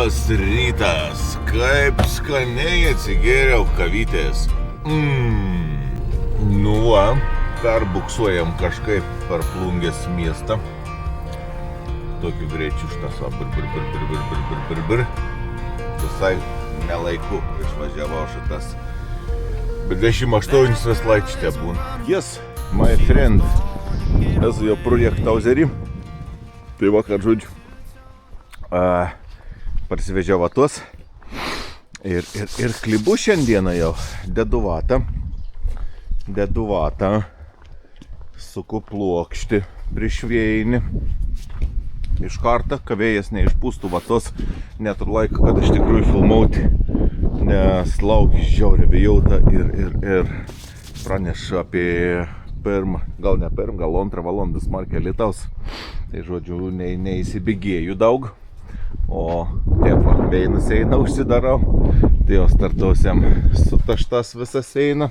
Labas rytas, kaip skaniai atsigėriau kavytės. Nu va, perbuksuojam kažkaip per Plungės miestą. Tokiu greičiu štasą, bir. Visai nelaiku išvažiavau šitas. 28 veslaikštė būn. Yes, my friend, esu jo projektauzerį. Tai vakar, žodžiu, parsivežiau vatos ir klibu šiandieną jau dedu vatą, suku plokštį prišvėjinį iš karto, kad vėjas neišpūstų vatos, neturiu laiko, kad iš tikrųjų filmauti, nes laukiu žiauriai vėjauta ir pranešu apie gal antrą valandą smarkiai lietaus. Tai žodžiu, neįsibėgėju daug, o taip va, veinas eina, užsidarau, tai jau startausiam sutaštas visas eina.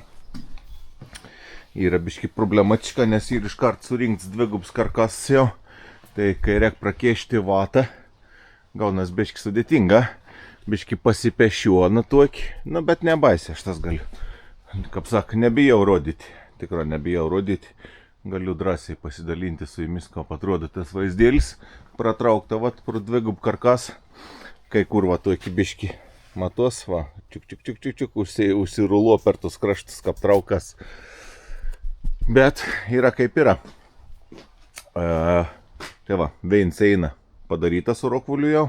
Yra biški problematiška, nes ir iškart surinkts dvigubs karkasas jau, tai kai reik prakeišti vatą, gaunas biški sudėtinga, biški pasipešiuona tokį, bet nebaisė, aš tas galiu, kaip sako, nebijau rodyti. Tikrai nebijau rodyti, galiu drąsiai pasidalinti su jumis, ko atrodo tas vaizdėlis, pratraukta vat pro dvigub karkas, kai kur va tokį biškį matos, va, čiuk, užsirulo per tos kraštus, kaip traukas, bet yra kaip yra. Tai va, veins eina padarytas su rokvuliu jau,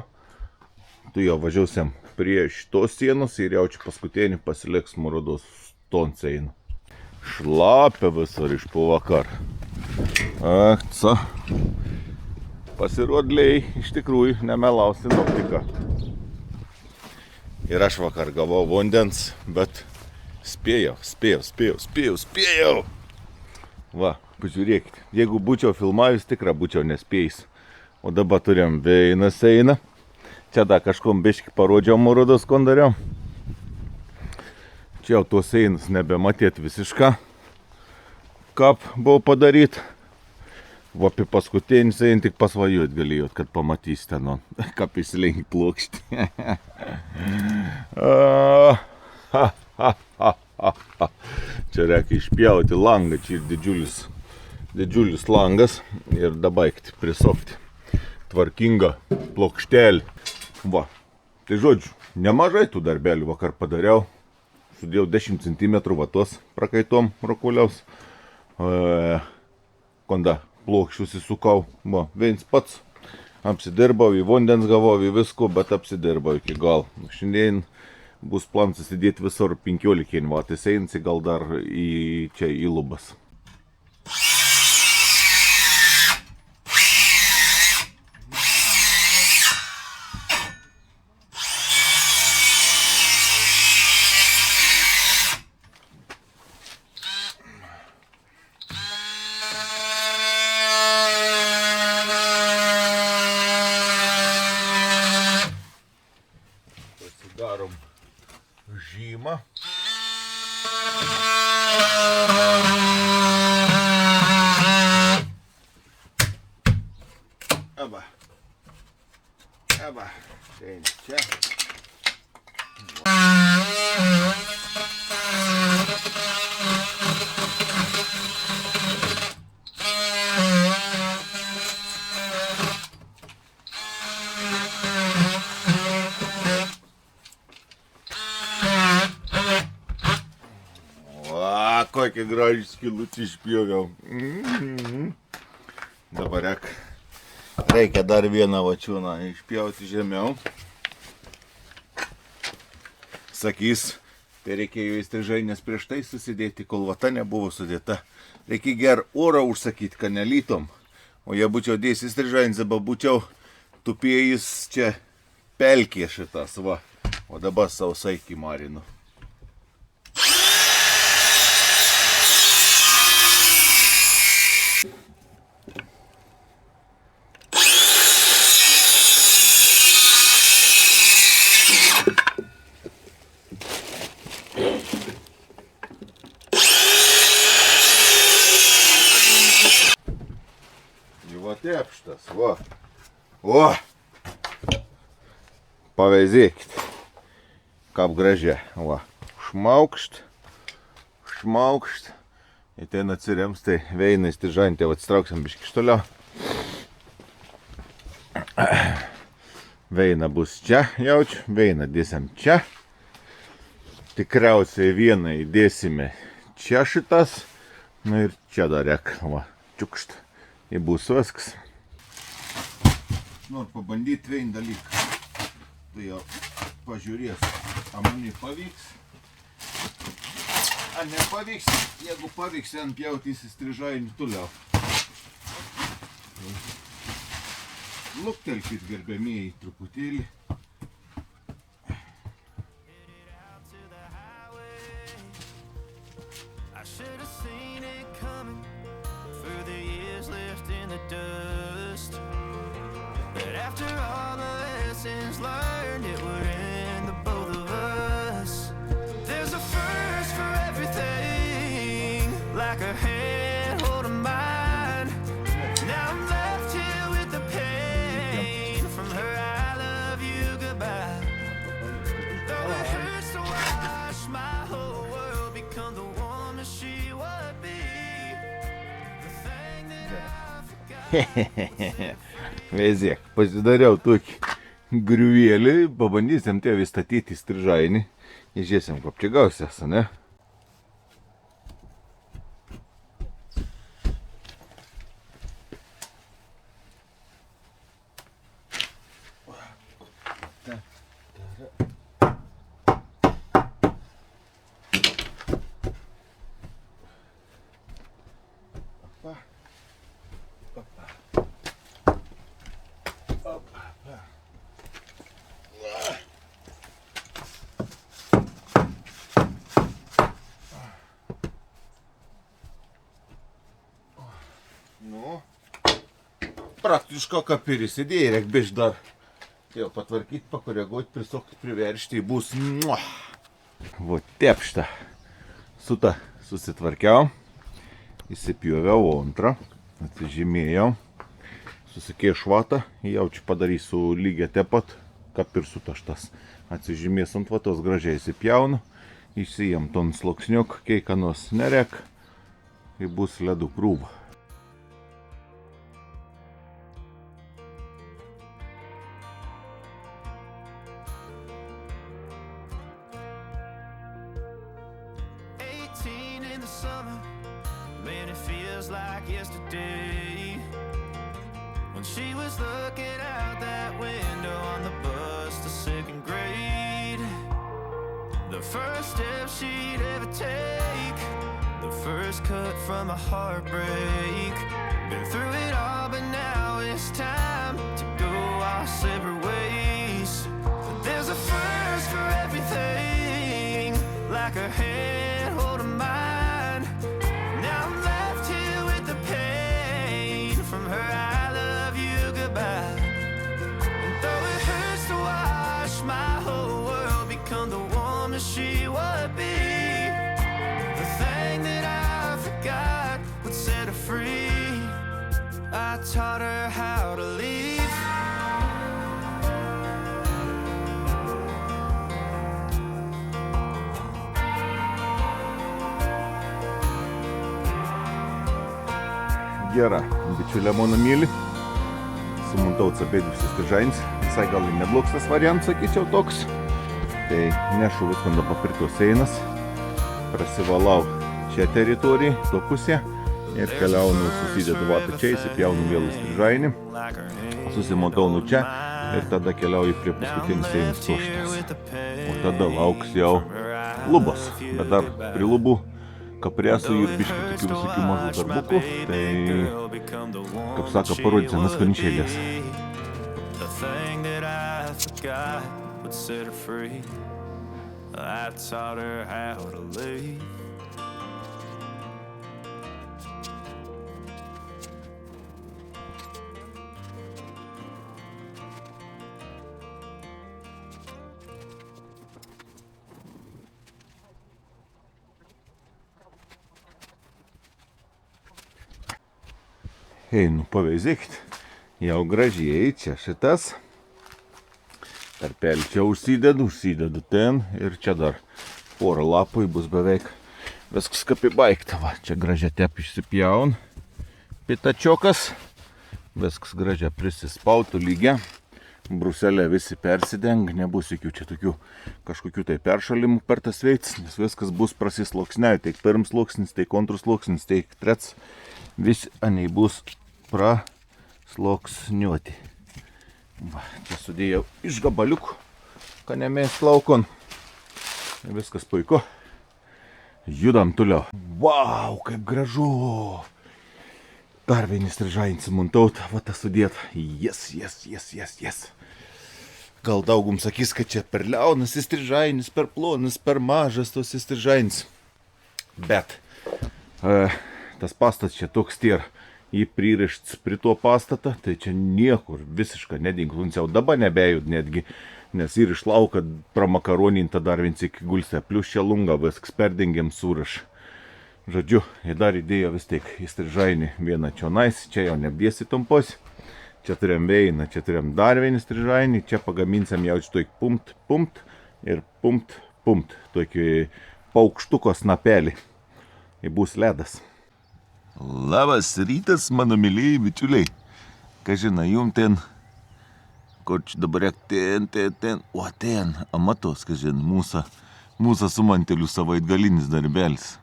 tu jau važiausiam prie šitos sienos ir jau čia paskutinį pasiliks Murodos tons eina. Šlapia visur iš po vakar. Akca. Pasirodliai iš tikrųjų nemelaus sinoptika. Ir aš vakar gavau vandens, bet spėjau. Va, pažiūrėkite. Jeigu būčiau filmavęs, tikrai būčiau nespėjęs. O dabar turėjom veinas eina. Čia dar kažkom biškį parodžiau Murodos kondariau. Čia jau tuos einus nebematėt visišką, kaip buvo padaryt. Va, apie paskutinis ein tik pasvajot galėjot, kad pamatysite, kaip įsilenki plokštį. Čia reikia išpjauti langą, čia ir didžiulis langas ir dabaigti, prisofti tvarkingą plokštelį. Va, tai žodžiu, nemažai tų darbelių vakar padariau. Sudėjau 10 cm vatos prakaitom rokuliaus. Konda plokščius įsukau. Va, viens pats. Apsidirbau, į vandens gavau, į visko, bet apsidirbau iki gal. Šiandien bus planas įsidėti visur 15 vatais einsi, gal dar čia į lubas. Darom žymą. Eba, čia. Kokį gražį skilutį išpjoviau. Dabar reikia dar vieną vačiūną išpjauti žemiau. Sakys, tai reikėjo įstrižainės prieš tai susidėti, kol vata nebuvo sudėta. Reikia gerą orą užsakyti, kad nelytom. O jei būčiau dėjęs įstrižainės, būčiau tupėjęs čia pelkė šitas, va. O dabar sausai kimarinu. Tepštas, va. O! paveizėkit. Kaip gražiai. Va. Šmaukšt. Šmaukšt. Ir ten atsirems, tai veina įstižantė. Va, atsitrauksim biškį iš toliau. Veina bus čia, jaučiu. Veina dėsim čia. Tikriausiai vieną įdėsime čia šitas. Na ir čia dar rek. Va, čiukšt. Ir bus viskas. Noriu pabandyti vieną dalyką. Tai jau pažiūrės, ar man pavyks. Ar nepavyks, jeigu pavyks, ant pjauti įsistrižainį toliau. Luktelkit, gerbėmieji, truputėlį. After all the lessons learned, it would end the both of us. There's a first for everything, like a hand holding mine. Now I'm left here with the pain from her I love you goodbye. Though it hurts to watch my whole world become the woman she would be. The thing that I forgot. Vezėk, pasidariau tokį griuvėlį, pabandysim tėvį statyti strižainį. Įžiūrėsim, kaip čia gausias, ne? Nu, praktiško kaip ir įsidėjai, reik biš dar jau patvarkyti, pakoreguoti, prisukti, priveršti, bus. Va, tepštą. Sutą susitvarkiau, įsipjoviau antrą, atsižymėjau, susikėjau švatą, jaučiu padarysiu lygiai taip pat, kaip ir sutaštas. Atsižymės ant vatos, gražiai įsipjaunu, išsijam ton sluoksniuk, keikanos nerek, ir bus ledų krūva. Man, it feels like yesterday when she was looking out that window on the bus to second grade. The first step she'd ever take, the first cut from a heartbreak. Been through it all, but now it's time to go our separate ways. There's a first for everything, like her hand holding mine. Now I'm left here with the pain from her I love you goodbye. And though it hurts to watch my whole world become the woman she would be, the thing that I forgot would set her free. I taught her how to leave. Gera, bičiulė mano myli. Sumontau apėdžius įstrižainis. Visai gal ir neblogs tas variantas, sakyčiau, toks. Tai nešu viską nuo papirtos einas. Prasivalau čia teritoriją, to pusę. Ir keliaunu, susidedu vatą čia, įsipjaunu vėl įstrižainį. Susimontau nu čia. Ir tada keliauju prie paskutinis einis toštas. O tada lauks jau lubos. Bet dar prie lubų kapresų ir biškių tokių visokių mažų darbukų, tai, kaip sako, parodysim neskanišėlės. Einu, paveizėkit, jau gražiai čia šitas. Tarpelį čia užsidedu ten ir čia dar porą lapų bus beveik viskas kaip įbaigta. Va, čia gražią tep išsipjaun. Pitačiokas. Viskas gražiai prisispautų lygia. Bruselė visi persideng, nebus jokių čia tokių kažkokių tai peršalimų per tas veids, nes viskas bus prasisloksniai, tiek pirms sluoksnis, tiek kontrus sluoksnis, tiek trets, visi aniai bus prasloksniuoti. Va, čia sudėjau iš gabaliukų, kad nemės laukon. Viskas puiku. Judam toliau. Vau, kaip gražu! Dar vienį strižainį sumontaut, va tas sudėt. Yes. Gal daugum sakys, kad čia per liaunas strižainis, per plonas, per mažas tos strižainis. Bet tas pastatas čia toks tier, jį pririšts prie to pastatą, tai čia niekur visiškai nedinklunsiau. Dabar nebejud netgi, nes ir iš lauka pramakaroninta dar viens iki gulse, plus čia lunga viskas perdengiam suraš. Žodžiu, jie dar įdėjo vis tiek į strižainį vieną čionais, čia jau nebėsi tompos. Čia turėjom veiną, čia turėjom dar vienį strižainį, čia pagaminsim jaučiu tokį pumpt ir pumpt. Tokį paukštuko snapelį. Ir bus ledas. Labas rytas, mano mylėjai bičiuliai. Ką žinai, jum ten, kur čia dabar ten, o ten, amatos, ką žinai, mūsų su manteliu savaitgalinis darbelis.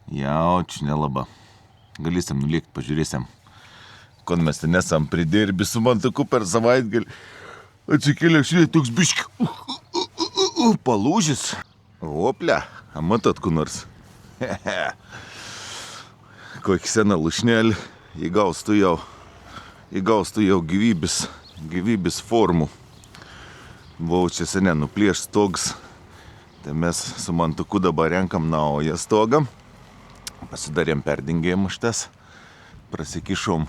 Jauč, nelaba. Galėsim nuliekti, pažiūrėsim. Kon mes ten esam pridirbi su mantuku per savaitgalį. Atsikėlė, šiandien toks biški. Palūžis. Oplia, matot kur nors. Kokį seną lušnelį. Įgaustų jau gyvybės formų. Buvau čia seniai nuplėš stogas. Tai mes su mantuku dabar renkam naują stogą. Pasidarėm perdingėjimą šitas, prasikišom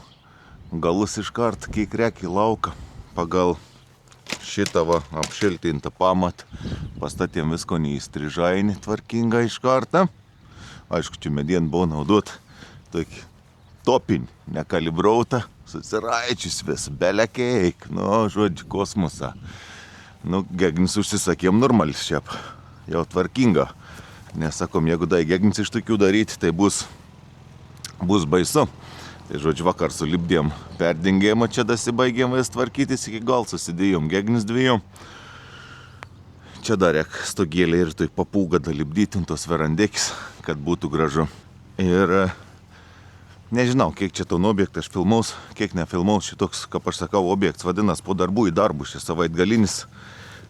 galus iškart, kiek reikia lauką, pagal šitą va apšiltintą pamatą, pastatėm visko į strižainį tvarkingą iškartą. Aišku, čia medien buvo naudot tokį topinį, nekalibrautą, susiraičius vis, belekeik, žodžiu, kosmosą. Gegnis užsisakėm normalis šiap, jau tvarkinga. Nes sakom, jeigu tai gegnis iš tokių daryti, tai bus baisu. Tai žodžiu, vakar sulipdėm perdingėjimą, čia dasibaigėm vis tvarkytis iki gal, susidėjom gegnis dviejom. Čia dar reik stogėlė ir tai papūga dalipdyti tos verandėkis, kad būtų gražu. Ir nežinau, kiek čia ton objektą aš filmaus, kiek nefilmaus, šitoks, kaip aš sakau, objektas vadinas po darbų į darbus, čia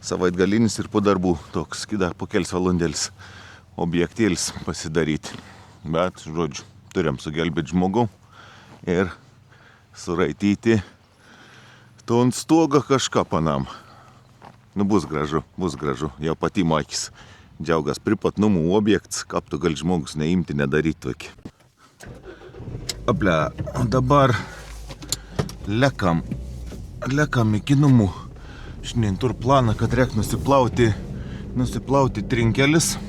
savaitgalinis ir po darbų toks, kida po kels valandėlis objektėlis pasidaryti. Bet, žodžiu, turėjom sugelbėti žmogų ir suraityti ton stogą kažką panam. Bus gražu. Jau pati makis. Džiaugas pripat namų objektas, kaip tu gali žmogus neimti, nedaryti tokį. Aplia, dabar lekam iki namų. Šiandien tur planą, kad reik nusiplauti trinkelis.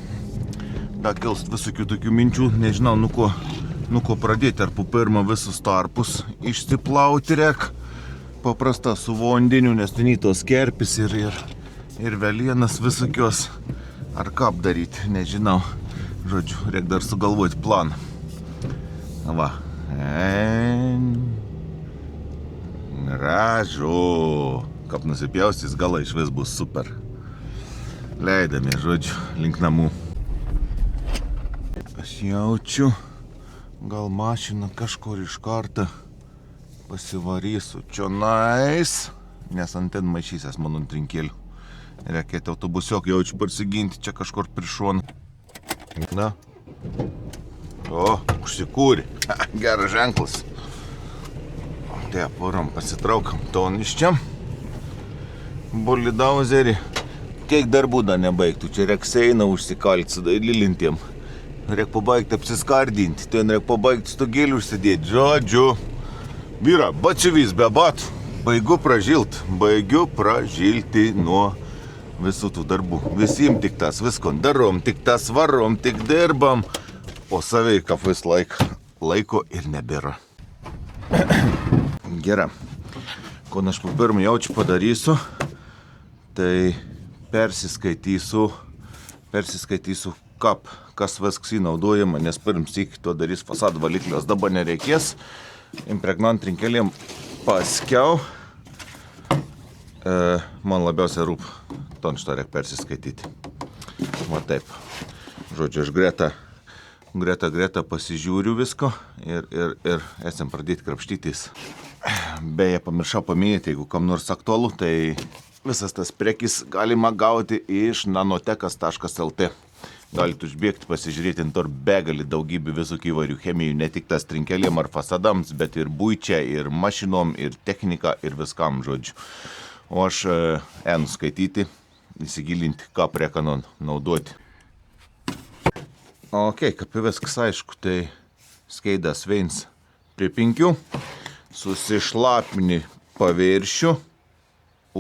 Da kils visokių tokių minčių, nežinau, nu ko pradėti, ar po pirmą visus tarpus išsiplauti reik. Paprasta su vandeniu, nes ten tos kerpis ir velienas visokios. Ar ką daryti, nežinau. Žodžiu, reik dar sugalvoti planą. Va. Gražu. Kaip nusipjaustys, galai iš vis bus super. Leidame, žodžiu, link namų. Aš jaučiu, gal mašina kažkur iš karto pasivarysiu čionais, nes ant ten maišysės mano trinkėlių. Reikėti autobusiok, jaučiu parsiginti čia kažkur prišon. Na. O, užsikūrė. Geras ženklas. Tai porom pasitraukam ton iš čia. Bolidauserį. Kiek darbų dar nebaigtų, čia reiks eina užsikalti su daililintiem. Reik pabaigti apsiskardinti, ten reik pabaigti stogėlį užsidėti. Žodžiu, vyra, bačiavys be batų. Baigiu pražilti nuo visų tų darbų. Visim tik tas, visko darom, tik tas varom, tik dirbam. O saveika vis laiko ir nebėra. Gerai. Ko aš po pirmą jaučiu padarysiu, tai persiskaitysiu, kas viskas naudojama, nes pirms iki to darys fasadų valiklios, dabar nereikės. Impregnant trinkelėm paskiau. Man labiausiai rūp, ton šitą reikia persiskaityti. Va taip. Žodžiu, aš greta pasižiūriu visko ir esam pradėti krapštytis. Beje, pamiršau paminėti, jeigu kam nors aktualu, tai visas tas prekis galima gauti iš nanotekas.lt. Galite užbėgti, pasižiūrėti ant begalį daugybį visokių įvairių chemijų, ne tik tas trinkelėm ar fasadams, bet ir buičiai, ir mašinom, ir technika, ir viskam, žodžiu. O aš skaityti, įsigilinti, ką preką naudoti. Ok, kaip viskas aišku, tai skeidas veins prie 5, susišlapini paviršių,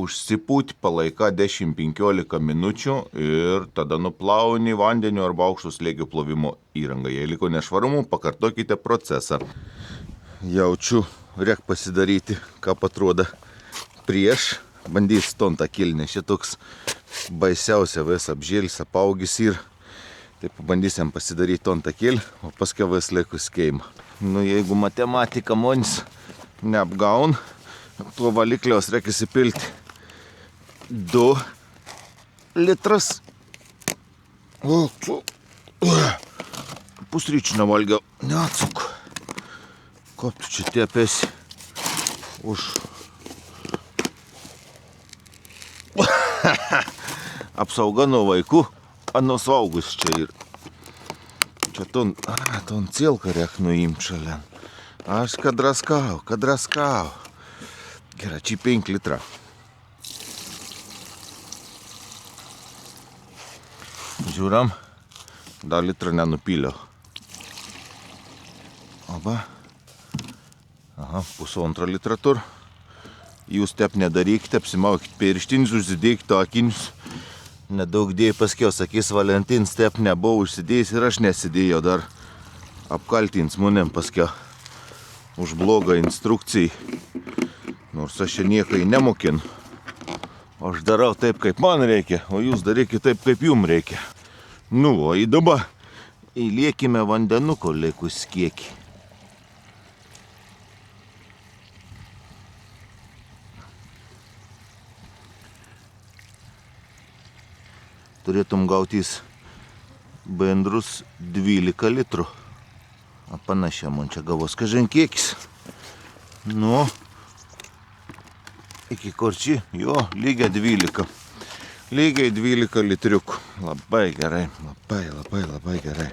užsipūti palaiką 10-15 minučių ir tada nuplauni vandeniu arba aukšto slėgio plovimo įrangą. Jei liko nešvarumų, pakartokite procesą. Jaučiu, reik pasidaryti, ką atrodo prieš. Bandys tontą kilnę. Šitoks baisiausia vis apžėlis, apaugis ir taip bandysim pasidaryti tontą kilnę, o paskui vis laikus keimą. Nu, jeigu matematika monis neapgaun, tuo valikliaus reikia įsipilti 2 litras. Pusryčių nevalgiau, neatsuk. Ko tu čia tepėsi už... Apsauga nuo vaikų, nuo suaugus čia ir. Čia ton cielką reik nuimt šalien. Aš kad raskau. Gerai, čia 5 litrą. Žiūram, dar litrą nenupyliau. Oba. Aha, 1,5 litrą tur. Jūs tep nedarykite, apsimaukite pirštinius, užsidėkite akinius. Nedaug dėjai paskiau, sakys Valentins, tep nebuvo užsidėjęs ir aš nesidėjau, dar apkaltins manim paskiau už blogą instrukciją. Nors aš čia niekai nemokinu. Aš darau taip, kaip man reikia, o jūs darykite taip, kaip jums reikia. Nu, o į dabar įliekime vandenuko likus kiekį. Turėtum gautis bendrus 12 litrų. Panašiai man čia gavos kažin kiekis. Nu, iki korčių, jo, lygiai 12. Lygiai 12 litriukų. Labai gerai, labai gerai.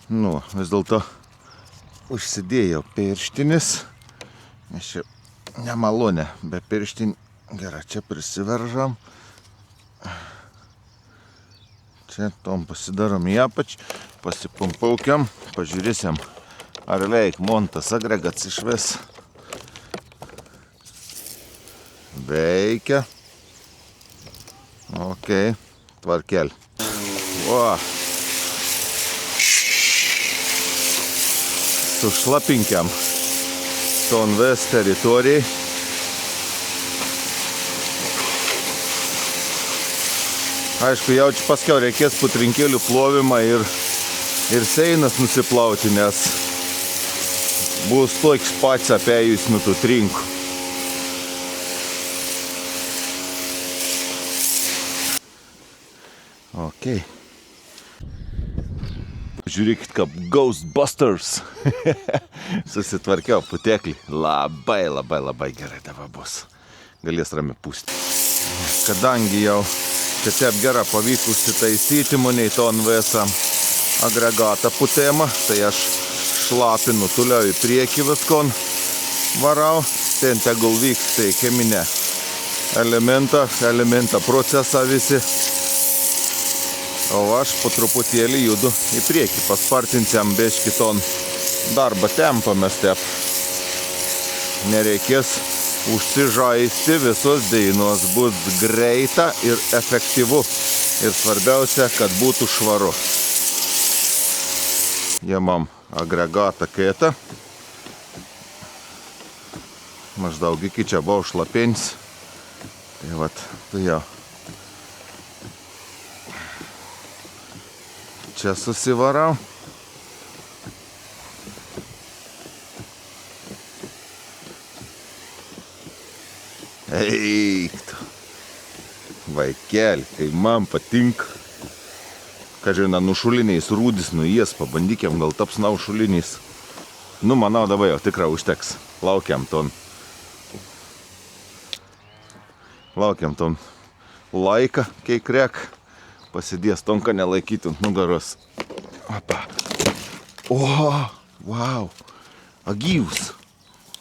Nu, vis dėlto užsidėjau pirštinis, nes čia nemalonė, be pirštinį. Gerai, čia prisiveržam. Čia tom pasidarom į apačią, pasipumpaukiam, pažiūrėsim, ar veik montas agregats išves. Veikia. Ok, tvarkel. O. Sušlapinkiam Tonves teritorijai. Aišku, jaučiu paskiau reikės putrinkėlių plovimą ir seinas nusiplauti, nes bus toks pats apėjus nuo tų trinkų. Ok. Žiūrėkit, kaip Ghostbusters. Susitvarkiau puteklį. Labai gerai dabar bus. Galės ramiai pūsti. Kadangi jau čia taip gera pavyko užsitaisyti maniai Tonvesą agregatą putėjimą, tai aš šlapinu toliau į priekį viskon varau. Ten tegul vyks tai cheminė elementą procesą visi. O aš po truputėlį judu į priekį, paspartinsiam biškį ton darbą tempą mes tep. Nereikės užsižaisti, visos dainos bus greita ir efektyvu. Ir svarbiausia, kad būtų švaru. Jie man agregatą kaitą. Maždaug iki čia buvo šlapins. Tai vat, tai jau. Čia susivarau. Eik tu. Vaikeli, kai man patinka. Kažina, šuliniais rūdis nuės, pabandykiam, gal taps šuliniais. Manau, dabar jau tikrai užteks. Laukiam ton laiką, kai krek. Pasidės tonką nelaikyti ant nugaros. Opa. O, wow. A, gyvus.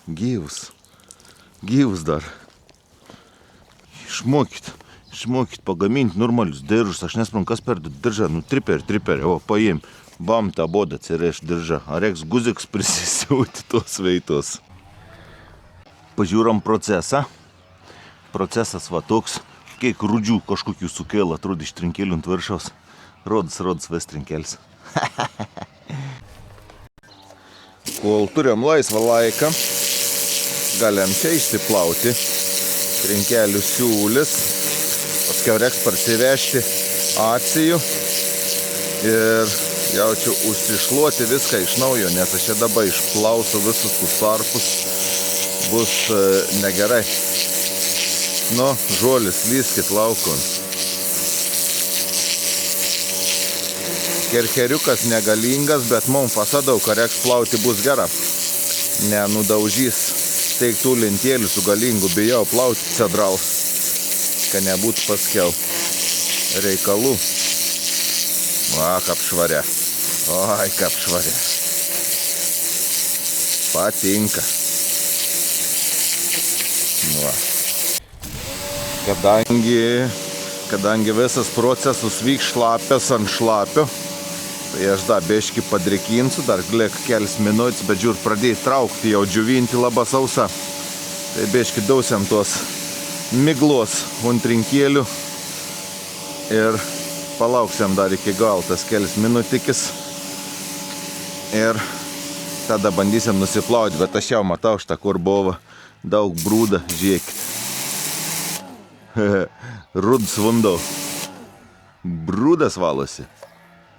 Gyvus dar. Išmokit pagaminti normalius diržus. Aš nesprantu, kas per diržą. Triperį. O, paim. Bam, tą bodą atsireš diržą. Ar reiks guziks prisisiūti tos veitos. Pažiūram procesą. Procesas va toks. Kiek rūdžių kažkokių sukėl atrodo iš trinkelių ant viršaus. Rodos vis trinkelis. Kol turim laisvą laiką, galim čia išsiplauti trinkelių siūlis. Paskiau reiks parsivežti acijų ir jaučiu užsišluoti viską iš naujo, nes aš čia dabar išplausiu visus tus tarpus. Bus negerai. Žolis, lyskit laukon. Kerkeriukas negalingas, bet mums fasadau, ką reiks plauti bus gera. Nenudaužys teiktų lentėlių su galingu, bijau plauti cedral, kad nebūtų paskiau reikalų. Kap švaria. Oi, kap švaria. Patinka. Kadangi visas procesas vyks šlapias ant šlapio, tai aš dar biškį padrikinsiu, dar liek kelis minutis, bet žiūr pradėjai traukti, jau džiuvinti labai sausa. Tai biškį dausiam tos miglos ant trinkėlių ir palauksiam dar iki gal tas kelis minutikis ir tada bandysim nusiplauti, bet aš jau matau šitą, kur buvo daug brūda, žiūrėkit. Rudas vanduo. Brūdas valosi.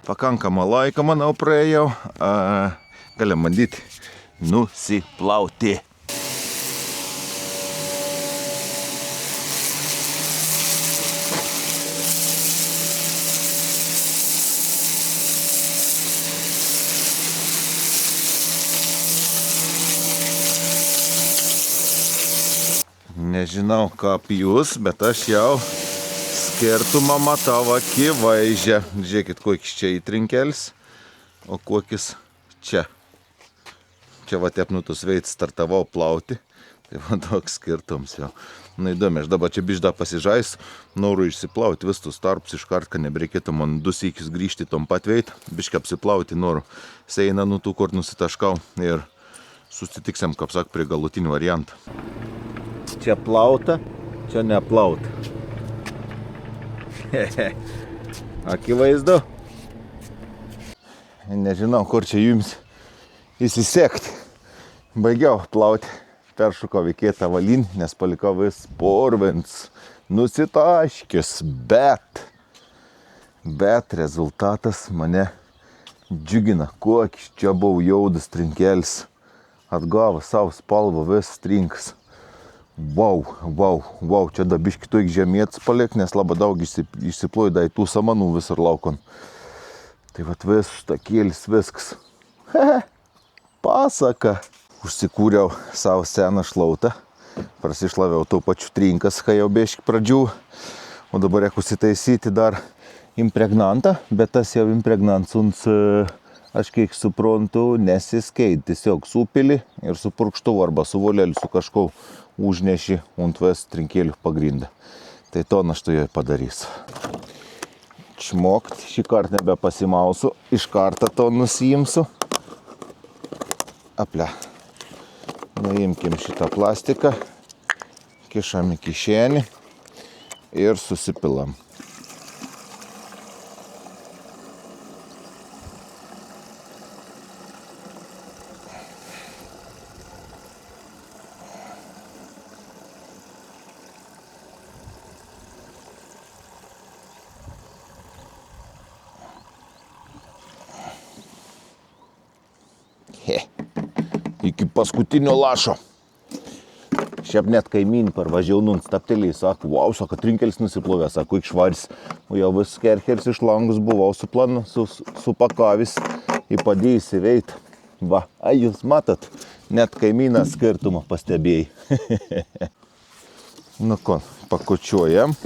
Pakankamą laiką, manau, praėjau. Galim bandyti nusiplauti. Nežinau, kaip jūs, bet aš jau skirtumą matau akivaizdžią. Žiūrėkit, kokis čia įtrinkelis, o kokis čia. Čia va tepnutus veids startavau plauti, tai va toks skirtums jau. Įdomi, aš dabar čia bišda pasižais, noriu išsiplauti vis tus tarpus iškart, kad nebereikėtų man 2 sykis grįžti tom pat veit, biškai apsiplauti noriu. Seina tų, kur nusitaškau ir susitiksime, kaip sak, prie galutinių variantų. Čia plauta, čia neplauta. Akivaizdu. Nežinau, kur čia jums įsisekti. Baigiau plauti. Peršukau į kietą valinį, nes palikau vis purvins, nusitaškis, bet rezultatas mane džiugina. Kokis čia buvo jaudas trinkelis. Atgavo savo spalvą, vis trinkas. Wow. Čia da biški tuik žemėtis palik, nes labai daug išsiploju da į tų samanų visur laukon. Tai vat visus takėlis viskas. Pasaka. Užsikūriau savo seną šlautą. Prasišlaviau tų pačių trinkas, kai jau biški pradžių. O dabar reikia užsitaisyti dar impregnantą, bet tas jau impregnantuns, aš kiek suprantu, nesiskeit. Tiesiog supili ir su purkštuvu arba su voleliu su kažko užneši ant vis trinkėlių pagrindą. Tai to aš tu joj padarysiu. Čmokt, šį kartą nebepasimausiu, iš karto to nusiimsiu. Aplia. Nuimkim šitą plastiką, kišam į kišenį ir susipilam. iki paskutinio lašo. Šiaip net kaimynį parvažiau, staptelį, sako, wow, sako, trinkelis nusiplovė, sako, ikšvaris. O jau vis kerkeris iš langus buvau supakavis, įpadėjai įsiveit. Va, jūs matot, net kaimynas skirtumą pastebėjai. Nu ko, pakučiuojam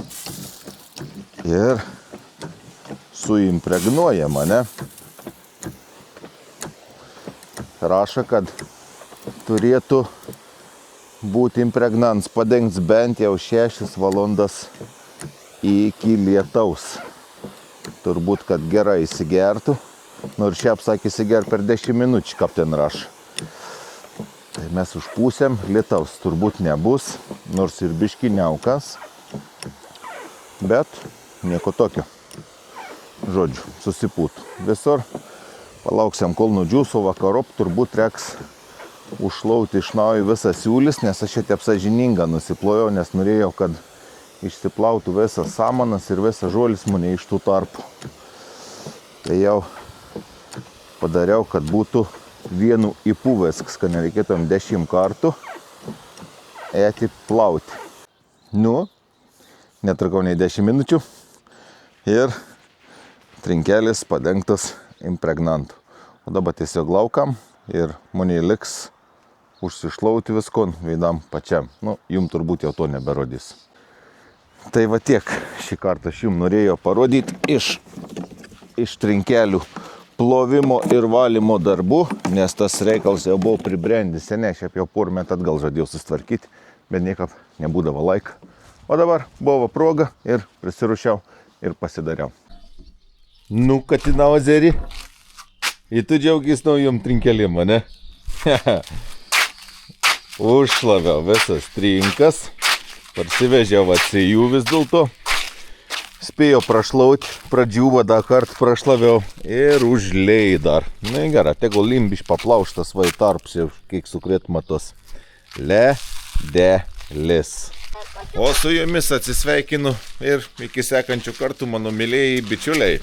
ir suimpregnuojam, ne? Rašo, kad turėtų būti impregnants padengs bent jau 6 valandas iki lietaus. Turbūt, kad gerai įsigertų. Nors šiaip sakė įsiger per 10 minučių, kaip ten rašo. Tai mes užpūsėm, lietaus turbūt nebus, nors ir biški niaukas. Bet nieko tokio. Žodžiu, susipūtų. Visur palauksim, kol nudžiūs, o vakarop turbūt reiks užšlauti iš naujo visą siūlis, nes aš šiek tiek sąžininga nusiplojau, nes norėjau, kad išsiplautų visas samanas ir visas žolis mane iš tų tarpų. Tai jau padariau, kad būtų vienu įpū viskas, kad nereikėtų 10 kartų eiti plauti. Nu, netrukau nei 10 minučių ir trinkelis padengtas impregnantu. O dabar tiesiog laukam ir mane liks užsišlauti viskon veidam pačiam. Nu, jum turbūt jau to neberodys. Tai va tiek šį kartą aš jum norėjau parodyti iš trinkelių plovimo ir valymo darbų, nes tas reikalas jau buvo pribrendęs seniai, šiaip jau porą metų atgal žadėjau susitvarkyti, bet niekaip nebūdavo laiko. O dabar buvo proga ir prisiruošiau ir pasidariau. Nu, Katinauazeri, ir tu džiaugis naujom trinkelėm, ne? Užšlaviau visas trinkas, parsivežiau atsijų vis dėlto, spėjau prašlauti, pradžiūvą dar kartą prašlaviau ir užlėjai dar. Nu gerai, tegul limbiš paplauštas vai tarps ir kiek sukrėt matos. Ledelis. O su jumis atsisveikinu ir iki sekančių kartų, mano mylėjai bičiuliai.